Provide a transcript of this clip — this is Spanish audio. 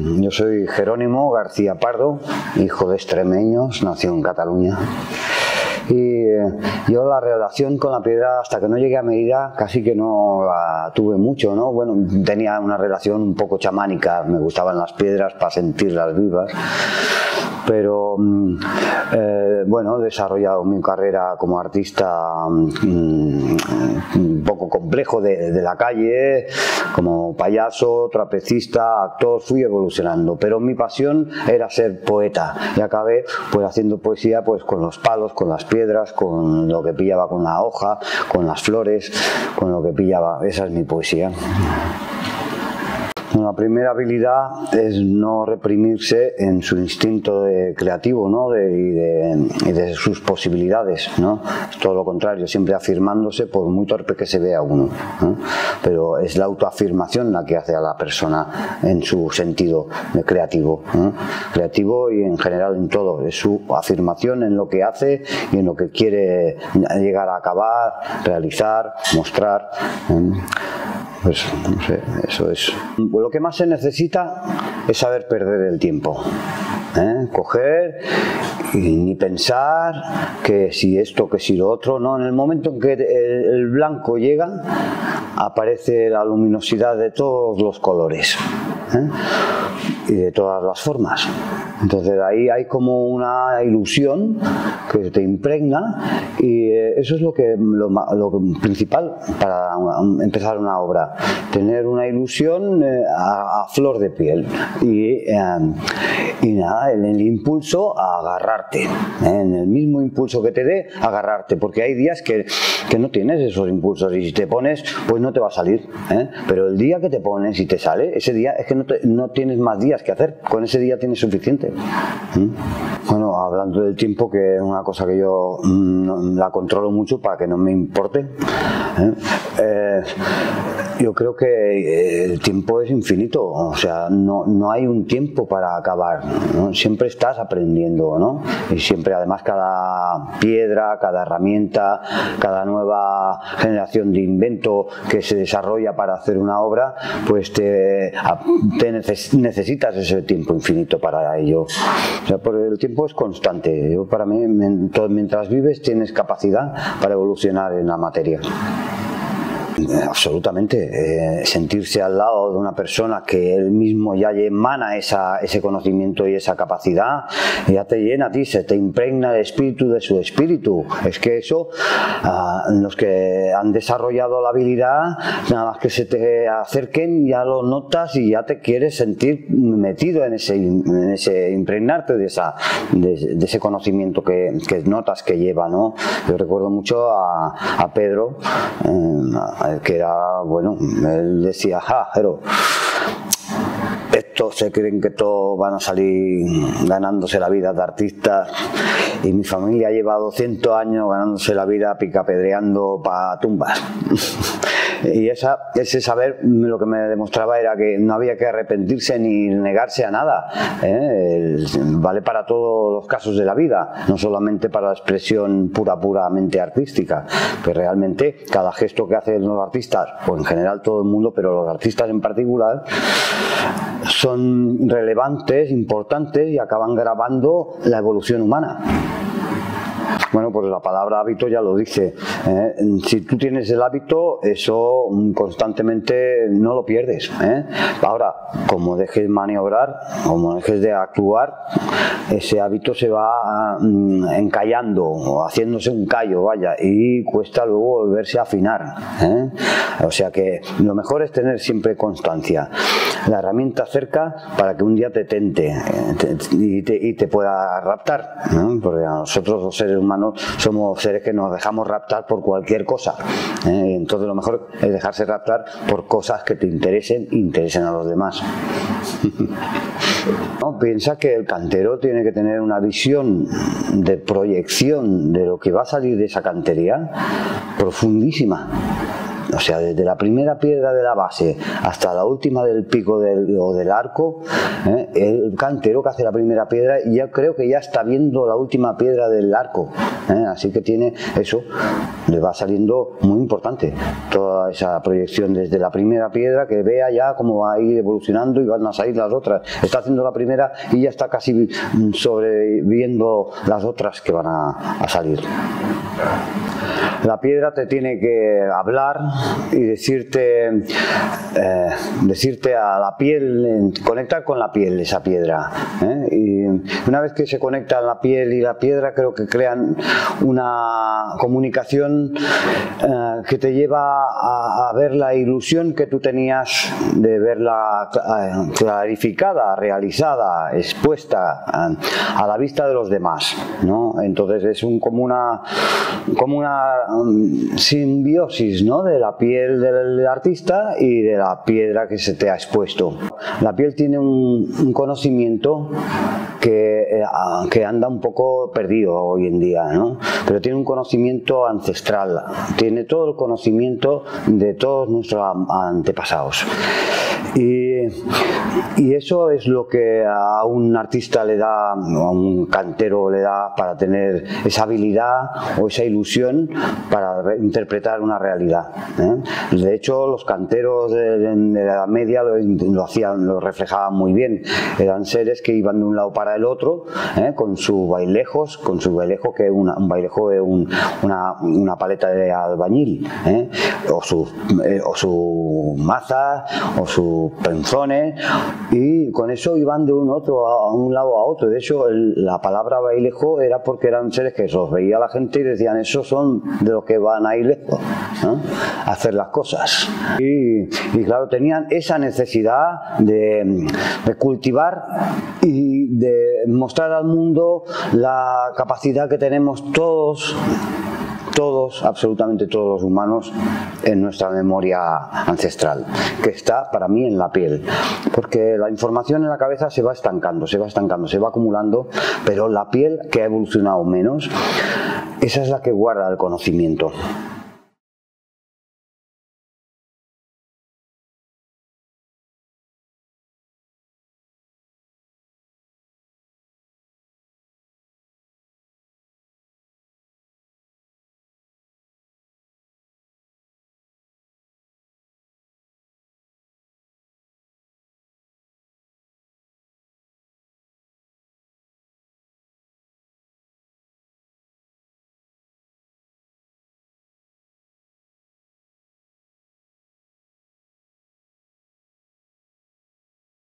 Yo soy Jerónimo García Pardo, hijo de extremeños, nació en Cataluña. Y yo la relación con la piedra, hasta que no llegué a Mérida, casi que no la tuve mucho, ¿no? Bueno, tenía una relación un poco chamánica, me gustaban las piedras para sentirlas vivas. Pero bueno, he desarrollado mi carrera como artista un poco complejo de la calle, como payaso, trapecista, actor, fui evolucionando, pero mi pasión era ser poeta y acabé pues haciendo poesía pues con los palos, con las piedras, con lo que pillaba con la hoja, con las flores, con lo que pillaba. Esa es mi poesía. La primera habilidad es no reprimirse en su instinto creativo, ¿no? y de sus posibilidades, ¿no? Todo lo contrario, siempre afirmándose por muy torpe que se vea uno, ¿no? Pero es la autoafirmación la que hace a la persona en su sentido creativo, ¿no? Creativo y en general en todo, es su afirmación en lo que hace y en lo que quiere llegar a acabar, realizar, mostrar, ¿no? Pues no sé, eso es. Lo que más se necesita es saber perder el tiempo, coger y ni pensar que si esto, que si lo otro, no. En el momento en que el blanco llega, aparece la luminosidad de todos los colores, y de todas las formas. Entonces ahí hay como una ilusión que te impregna y eso es lo principal para empezar una obra, tener una ilusión a flor de piel y nada, en el impulso a agarrarte, en el mismo impulso que te dé, agarrarte, porque hay días que no tienes esos impulsos y si te pones pues no te va a salir, pero el día que te pones y te sale, ese día es que no tienes más días que hacer, con ese día tienes suficiente. Bueno, hablando del tiempo, que es una cosa que yo la controlo mucho para que no me importe, yo creo que el tiempo es infinito, o sea, no hay un tiempo para acabar, ¿no? Siempre estás aprendiendo, ¿no? Y siempre, además, cada piedra, cada herramienta, cada nueva generación de invento que se desarrolla para hacer una obra, pues necesitas ese tiempo infinito para ello. O sea, porque el tiempo es constante. Para mí, mientras vives, tienes capacidad para evolucionar en la materia. Absolutamente, sentirse al lado de una persona que él mismo ya emana ese conocimiento y esa capacidad, ya te llena a ti, se te impregna el espíritu de su espíritu. Es que eso, los que han desarrollado la habilidad, nada más que se te acerquen ya lo notas y ya te quieres sentir metido en ese impregnarte de ese conocimiento que notas que lleva, ¿no? Yo recuerdo mucho a Pedro, que era, bueno, él decía, pero estos se creen que todos van a salir ganándose la vida de artistas y mi familia lleva 200 años ganándose la vida picapedreando para tumbas. Y ese saber lo que me demostraba era que no había que arrepentirse ni negarse a nada, vale para todos los casos de la vida, no solamente para la expresión puramente artística, que realmente cada gesto que hacen los artistas, o en general todo el mundo, pero los artistas en particular, son relevantes, importantes y acaban grabando la evolución humana. Bueno, pues la palabra hábito ya lo dice. Si tú tienes el hábito, eso constantemente no lo pierdes. Ahora, como dejes maniobrar, como dejes de actuar, ese hábito se va encallando o haciéndose un callo, vaya, y cuesta luego volverse a afinar. O sea que lo mejor es tener siempre constancia. La herramienta cerca para que un día te tente y te pueda raptar, ¿no? Porque nosotros los seres humanos somos seres que nos dejamos raptar por cualquier cosa, entonces lo mejor es dejarse raptar por cosas que te interesen a los demás. No, piensa que el cantero tiene que tener una visión de proyección de lo que va a salir de esa cantería profundísima. o sea, desde la primera piedra de la base hasta la última del pico o del arco, el cantero que hace la primera piedra ya creo que ya está viendo la última piedra del arco, así que tiene eso, le va saliendo muy importante toda esa proyección desde la primera piedra, que vea ya cómo va a ir evolucionando y van a salir las otras. Está haciendo la primera y ya está casi sobreviviendo las otras que van a salir. La piedra te tiene que hablar y decirte a la piel, conectar con la piel esa piedra, y una vez que se conectan la piel y la piedra, creo que crean una comunicación que te lleva a ver la ilusión que tú tenías de verla clarificada, realizada, expuesta a la vista de los demás, ¿no? Entonces es como una simbiosis, ¿no?, de la piel del artista y de la piedra que se te ha expuesto. La piel tiene un conocimiento que anda un poco perdido hoy en día, ¿no?, pero tiene un conocimiento ancestral, tiene todo el conocimiento de todos nuestros antepasados. Y eso es lo que a un artista le da, a un cantero le da, para tener esa habilidad o esa ilusión para interpretar una realidad, De hecho, los canteros de la Edad Media lo reflejaban muy bien. Eran seres que iban de un lado para el otro, con sus bailejos, que un bailejo es una paleta de albañil, o su maza o sus penzones, y con eso iban de un lado a otro. De hecho, la palabra bailejo era porque eran seres que los veía la gente y decían: esos son de los que van a ir lejos, a hacer las cosas. Y claro, tenían esa necesidad de cultivar y de mostrar al mundo la capacidad que tenemos todos, absolutamente todos los humanos, en nuestra memoria ancestral, que está para mí en la piel, porque la información en la cabeza se va estancando, se va acumulando, pero la piel, que ha evolucionado menos, esa es la que guarda el conocimiento.